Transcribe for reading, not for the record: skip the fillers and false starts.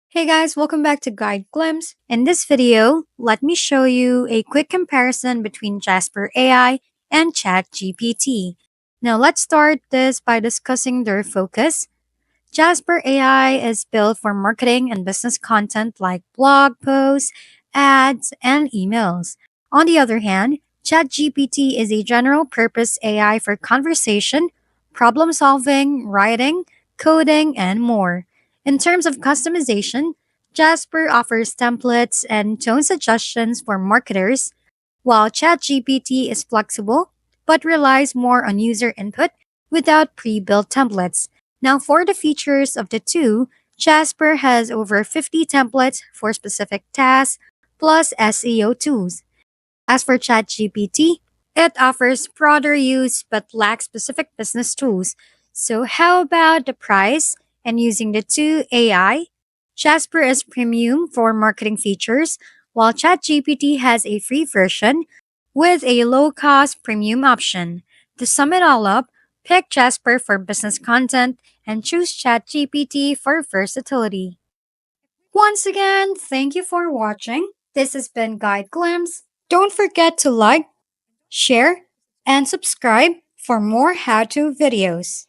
Hey guys, welcome back to Guide Glimpse. In this video, let me show you a quick comparison between Jasper AI and ChatGPT. Now let's start this by discussing their focus. Jasper AI is built for marketing and business content like blog posts, ads, and emails. On the other hand, ChatGPT is a general purpose AI for conversation, problem solving, writing, coding, and more. In terms of customization, Jasper offers templates and tone suggestions for marketers, while ChatGPT is flexible but relies more on user input without pre built templates. Now, for the features of the two, Jasper has over 50 templates for specific tasks, plus SEO tools. As for ChatGPT, it offers broader use but lacks specific business tools. So, how about the price and using the two AI? Jasper is premium for marketing features, while ChatGPT has a free version with a low cost premium option. To sum it all up, pick Jasper for business content and choose ChatGPT for versatility. Once again, thank you for watching. This has been Guide Glimpse. Don't forget to like, share, and subscribe for more how to videos.